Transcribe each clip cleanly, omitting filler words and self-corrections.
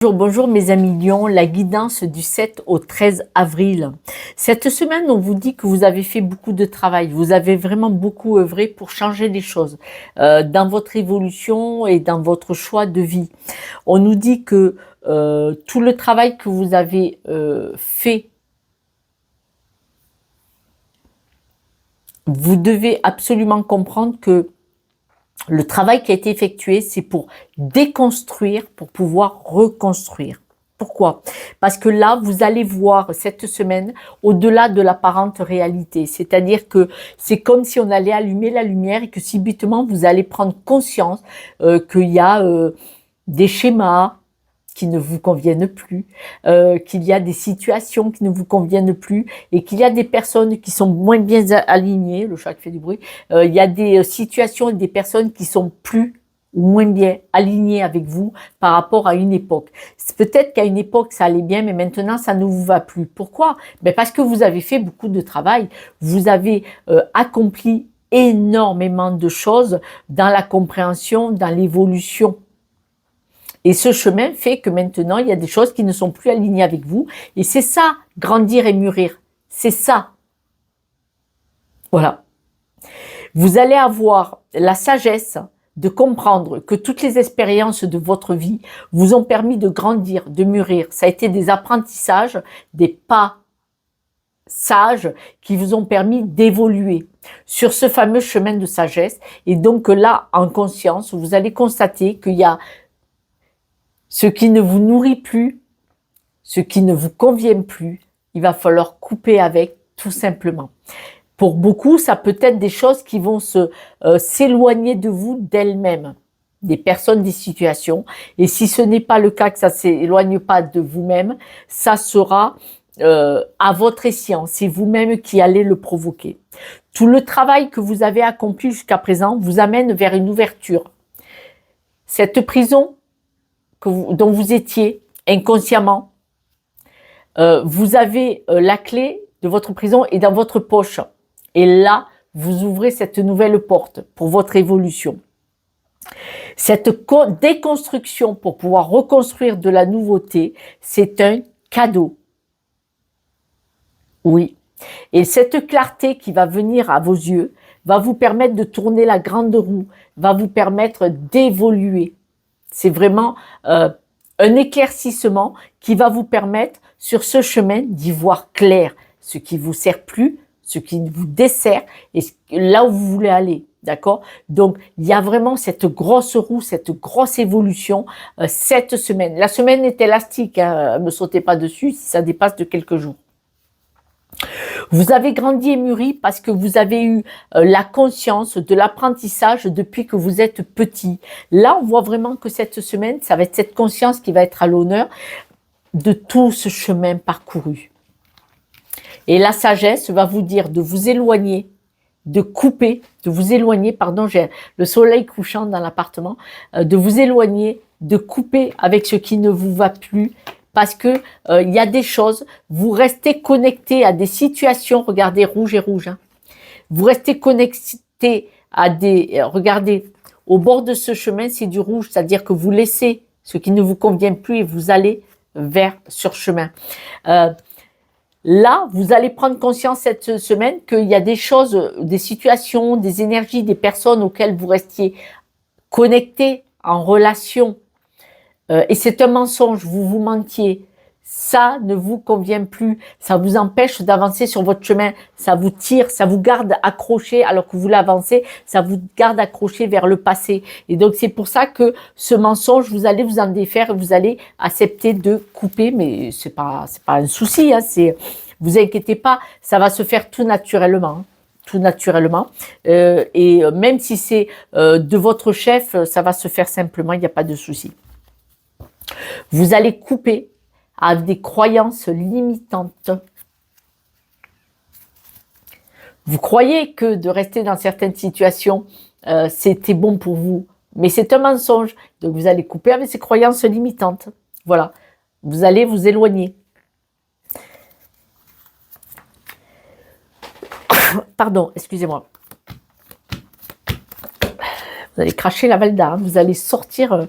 Bonjour, bonjour mes amis Lions, la guidance du 7 au 13 avril. Cette semaine, on vous dit que vous avez fait beaucoup de travail, vous avez vraiment beaucoup œuvré pour changer les choses dans votre évolution et dans votre choix de vie. On nous dit que tout le travail que vous avez fait, vous devez absolument comprendre que le travail qui a été effectué, c'est pour déconstruire, pour pouvoir reconstruire. Pourquoi? Parce que là, vous allez voir cette semaine au-delà de l'apparente réalité. C'est-à-dire que c'est comme si on allait allumer la lumière et que subitement, vous allez prendre conscience qu'il y a des schémas qui ne vous conviennent plus, qu'il y a des situations qui ne vous conviennent plus et qu'il y a des personnes qui sont moins bien alignées, le chat qui fait du bruit, il y a des situations et des personnes qui sont plus ou moins bien alignées avec vous par rapport à une époque. Peut-être qu'à une époque ça allait bien, mais maintenant ça ne vous va plus. Pourquoi? Ben parce que vous avez fait beaucoup de travail, vous avez accompli énormément de choses dans la compréhension, dans l'évolution. Et ce chemin fait que maintenant, il y a des choses qui ne sont plus alignées avec vous. Et c'est ça, grandir et mûrir. C'est ça. Voilà. Vous allez avoir la sagesse de comprendre que toutes les expériences de votre vie vous ont permis de grandir, de mûrir. Ça a été des apprentissages, des pas sages qui vous ont permis d'évoluer sur ce fameux chemin de sagesse. Et donc là, en conscience, vous allez constater qu'il y a ce qui ne vous nourrit plus, ce qui ne vous convient plus, il va falloir couper avec, tout simplement. Pour beaucoup, ça peut être des choses qui vont s'éloigner de vous d'elles-mêmes, des personnes, des situations. Et si ce n'est pas le cas, que ça s'éloigne pas de vous-même, ça sera à votre escient. C'est vous-même qui allez le provoquer. Tout le travail que vous avez accompli jusqu'à présent vous amène vers une ouverture. Cette prison dont vous étiez inconsciemment, vous avez la clé de votre prison est dans votre poche. Et là, vous ouvrez cette nouvelle porte pour votre évolution. Cette déconstruction pour pouvoir reconstruire de la nouveauté, c'est un cadeau. Oui. Et cette clarté qui va venir à vos yeux va vous permettre de tourner la grande roue, va vous permettre d'évoluer. C'est vraiment un éclaircissement qui va vous permettre sur ce chemin d'y voir clair, ce qui vous sert plus, ce qui vous dessert et là où vous voulez aller. D'accord? Donc, il y a vraiment cette grosse roue, cette grosse évolution cette semaine. La semaine est élastique, hein, ne sautez pas dessus si ça dépasse de quelques jours. Vous avez grandi et mûri parce que vous avez eu la conscience de l'apprentissage depuis que vous êtes petit. Là, on voit vraiment que cette semaine, ça va être cette conscience qui va être à l'honneur de tout ce chemin parcouru. Et la sagesse va vous dire de vous éloigner, de couper, de vous éloigner, pardon, j'ai le soleil couchant dans l'appartement, de vous éloigner, de couper avec ce qui ne vous va plus, parce que il y a des choses, vous restez connecté à des situations, regardez rouge et rouge, hein. Vous restez connecté à des, regardez, au bord de ce chemin, c'est du rouge, c'est-à-dire que vous laissez ce qui ne vous convient plus et vous allez vers ce chemin. Là, vous allez prendre conscience cette semaine qu'il y a des choses, des situations, des énergies, des personnes auxquelles vous restiez connectés, en relation, et c'est un mensonge, vous vous mentiez, ça ne vous convient plus, ça vous empêche d'avancer sur votre chemin, ça vous tire, ça vous garde accroché alors que vous voulez avancer, ça vous garde accroché vers le passé. Et donc c'est pour ça que ce mensonge, vous allez vous en défaire, vous allez accepter de couper, mais c'est pas un souci, hein, vous inquiétez pas, ça va se faire tout naturellement. Tout naturellement, et même si c'est de votre chef, ça va se faire simplement, il n'y a pas de souci. Vous allez couper avec des croyances limitantes. Vous croyez que de rester dans certaines situations, c'était bon pour vous, mais c'est un mensonge. Donc vous allez couper avec ces croyances limitantes. Voilà, vous allez vous éloigner. Pardon, excusez-moi. Vous allez cracher la Valda, hein, vous allez sortir...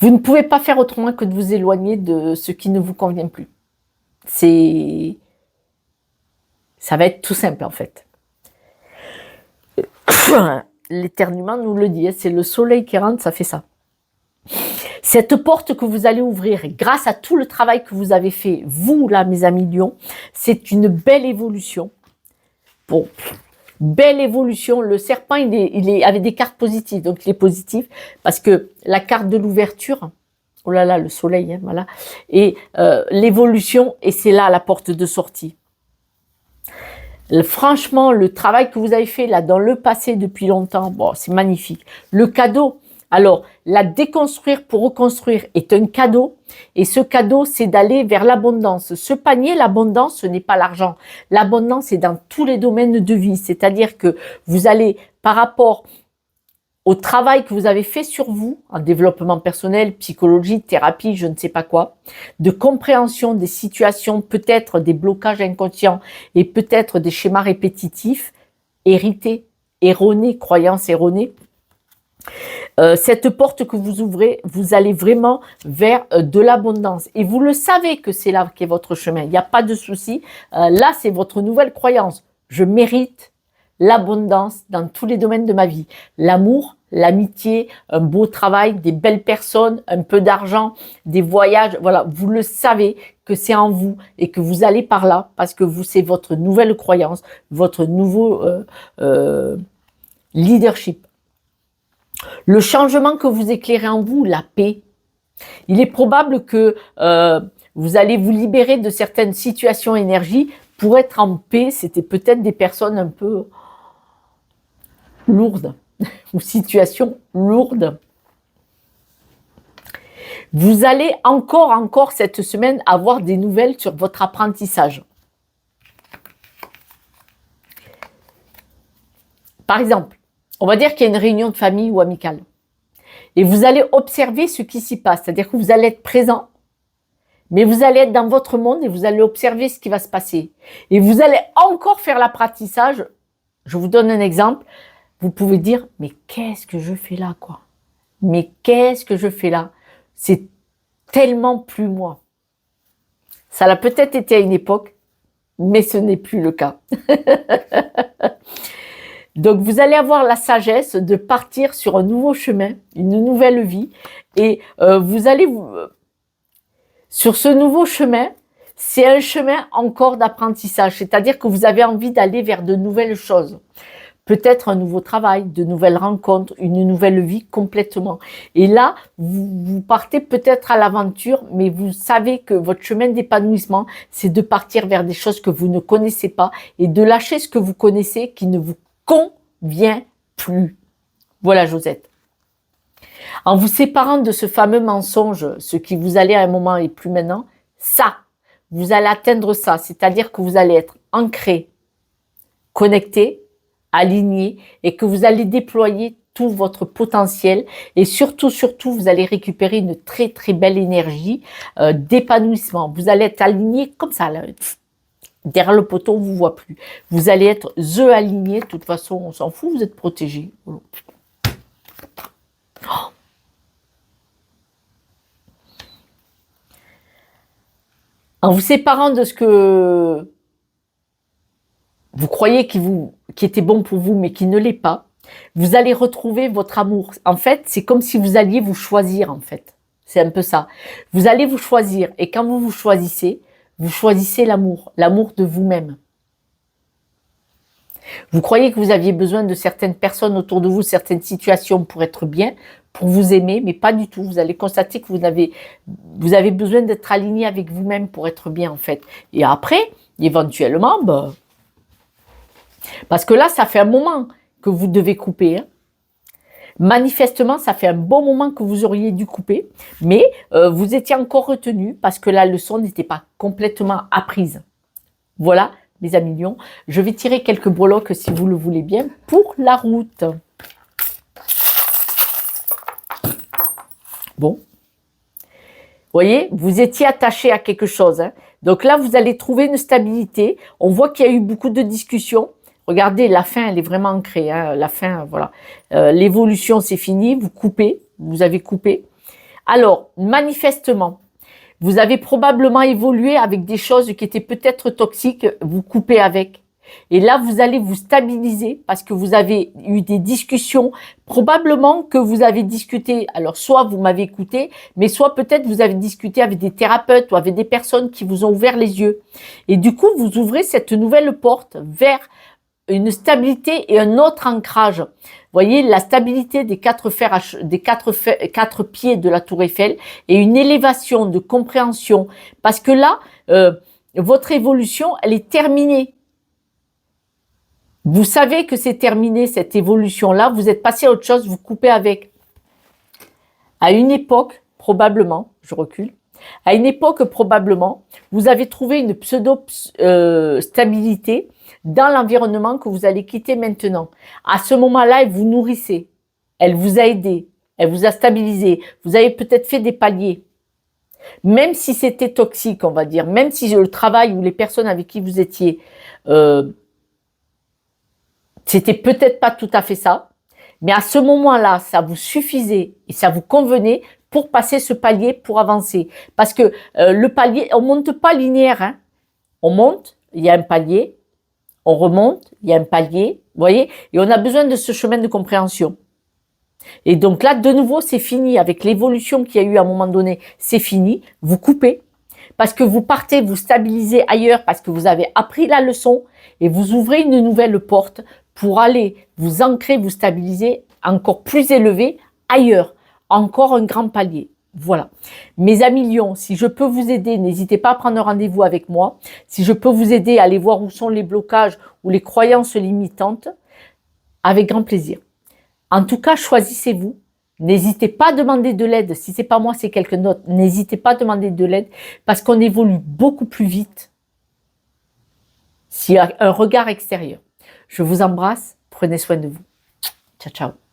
Vous ne pouvez pas faire autrement que de vous éloigner de ce qui ne vous convient plus. Ça va être tout simple en fait. L'éternuement nous le dit, c'est le soleil qui rentre, ça fait ça. Cette porte que vous allez ouvrir, grâce à tout le travail que vous avez fait, vous là, mes amis Lions, c'est une belle évolution. Bon, belle évolution. Le serpent, il est avec des cartes positives, donc il est positif parce que la carte de l'ouverture, oh là là, le soleil, hein, voilà, et l'évolution, et c'est là la porte de sortie. Franchement, le travail que vous avez fait là dans le passé depuis longtemps, bon, c'est magnifique. Le cadeau. Alors, la déconstruire pour reconstruire est un cadeau. Et ce cadeau, c'est d'aller vers l'abondance. Ce panier, l'abondance, ce n'est pas l'argent. L'abondance est dans tous les domaines de vie. C'est-à-dire que vous allez, par rapport au travail que vous avez fait sur vous, en développement personnel, psychologie, thérapie, je ne sais pas quoi, de compréhension des situations, peut-être des blocages inconscients et peut-être des schémas répétitifs, hérités, erronés, croyances erronées, cette porte que vous ouvrez, vous allez vraiment vers de l'abondance. Et vous le savez que c'est là qu'est votre chemin. Il n'y a pas de souci. Là, c'est votre nouvelle croyance. Je mérite l'abondance dans tous les domaines de ma vie. L'amour, l'amitié, un beau travail, des belles personnes, un peu d'argent, des voyages. Voilà, vous le savez que c'est en vous et que vous allez par là parce que c'est votre nouvelle croyance, votre nouveau leadership. Le changement que vous éclairez en vous, la paix. Il est probable que vous allez vous libérer de certaines situations énergie pour être en paix. C'était peut-être des personnes un peu lourdes ou situations lourdes. Vous allez encore cette semaine avoir des nouvelles sur votre apprentissage. Par exemple, on va dire qu'il y a une réunion de famille ou amicale. Et vous allez observer ce qui s'y passe. C'est-à-dire que vous allez être présent, mais vous allez être dans votre monde et vous allez observer ce qui va se passer. Et vous allez encore faire l'apprentissage. Je vous donne un exemple. Vous pouvez dire, mais qu'est-ce que je fais là, quoi? Mais qu'est-ce que je fais là? C'est tellement plus moi. Ça l'a peut-être été à une époque, mais ce n'est plus le cas. Donc, vous allez avoir la sagesse de partir sur un nouveau chemin, une nouvelle vie. Et vous allez... Sur ce nouveau chemin, c'est un chemin encore d'apprentissage. C'est-à-dire que vous avez envie d'aller vers de nouvelles choses. Peut-être un nouveau travail, de nouvelles rencontres, une nouvelle vie complètement. Et là, vous partez peut-être à l'aventure, mais vous savez que votre chemin d'épanouissement, c'est de partir vers des choses que vous ne connaissez pas et de lâcher ce que vous connaissez qui ne vous convient plus. Voilà, Josette. En vous séparant de ce fameux mensonge, ce qui vous allait à un moment et plus maintenant, ça, vous allez atteindre ça. C'est-à-dire que vous allez être ancré, connecté, aligné et que vous allez déployer tout votre potentiel et surtout, vous allez récupérer une très, très belle énergie d'épanouissement. Vous allez être aligné comme ça, là. Derrière le poteau, on ne vous voit plus. Vous allez être aligné. De toute façon, on s'en fout, vous êtes protégé. Oh. En vous séparant de ce que vous croyez qui était bon pour vous, mais qui ne l'est pas, vous allez retrouver votre amour. En fait, c'est comme si vous alliez vous choisir, en fait. C'est un peu ça. Vous allez vous choisir. Et quand vous choisissez l'amour de vous-même. Vous croyez que vous aviez besoin de certaines personnes autour de vous, certaines situations pour être bien, pour vous aimer, mais pas du tout. Vous allez constater que vous avez besoin d'être aligné avec vous-même pour être bien, en fait. Et après, éventuellement, parce que là, ça fait un moment que vous devez couper. Hein. Manifestement, ça fait un bon moment que vous auriez dû couper, mais vous étiez encore retenu parce que la leçon n'était pas complètement apprise. Voilà, mes amis lions. Je vais tirer quelques breloques, si vous le voulez bien, pour la route. Bon. Vous voyez, vous étiez attaché à quelque chose. Hein. Donc là, vous allez trouver une stabilité. On voit qu'il y a eu beaucoup de discussions. Regardez, la fin, elle est vraiment ancrée. Hein. La fin, voilà. L'évolution, c'est fini. Vous coupez. Vous avez coupé. Alors, manifestement, vous avez probablement évolué avec des choses qui étaient peut-être toxiques, vous coupez avec. Et là, vous allez vous stabiliser parce que vous avez eu des discussions, probablement que vous avez discuté, alors soit vous m'avez écouté, mais soit peut-être vous avez discuté avec des thérapeutes ou avec des personnes qui vous ont ouvert les yeux. Et du coup, vous ouvrez cette nouvelle porte vers une stabilité et un autre ancrage. Vous voyez, la stabilité des quatre pieds de la tour Eiffel et une élévation de compréhension. Parce que là, votre évolution, elle est terminée. Vous savez que c'est terminé, cette évolution-là. Vous êtes passé à autre chose, vous coupez avec. À une époque, probablement, je recule, à une époque, probablement, vous avez trouvé une pseudo-stabilité dans l'environnement que vous allez quitter maintenant. À ce moment-là, elle vous nourrissait, elle vous a aidé, elle vous a stabilisé. Vous avez peut-être fait des paliers. Même si c'était toxique, on va dire, même si le travail ou les personnes avec qui vous étiez, c'était peut-être pas tout à fait ça, mais à ce moment-là, ça vous suffisait et ça vous convenait pour passer ce palier, pour avancer. Parce que le palier, on monte pas linéaire, hein. On monte, il y a un palier, on remonte, il y a un palier, vous voyez, et on a besoin de ce chemin de compréhension. Et donc là, de nouveau, c'est fini. Avec l'évolution qu'il y a eu à un moment donné, c'est fini. Vous coupez parce que vous partez, vous stabilisez ailleurs parce que vous avez appris la leçon et vous ouvrez une nouvelle porte pour aller vous ancrer, vous stabiliser encore plus élevé ailleurs. Encore un grand palier. Voilà. Mes amis Lions, si je peux vous aider, n'hésitez pas à prendre rendez-vous avec moi. Si je peux vous aider à aller voir où sont les blocages ou les croyances limitantes, avec grand plaisir. En tout cas, choisissez-vous. N'hésitez pas à demander de l'aide. Si c'est pas moi, c'est quelqu'un d'autre. N'hésitez pas à demander de l'aide parce qu'on évolue beaucoup plus vite s'il y a un regard extérieur. Je vous embrasse. Prenez soin de vous. Ciao, ciao.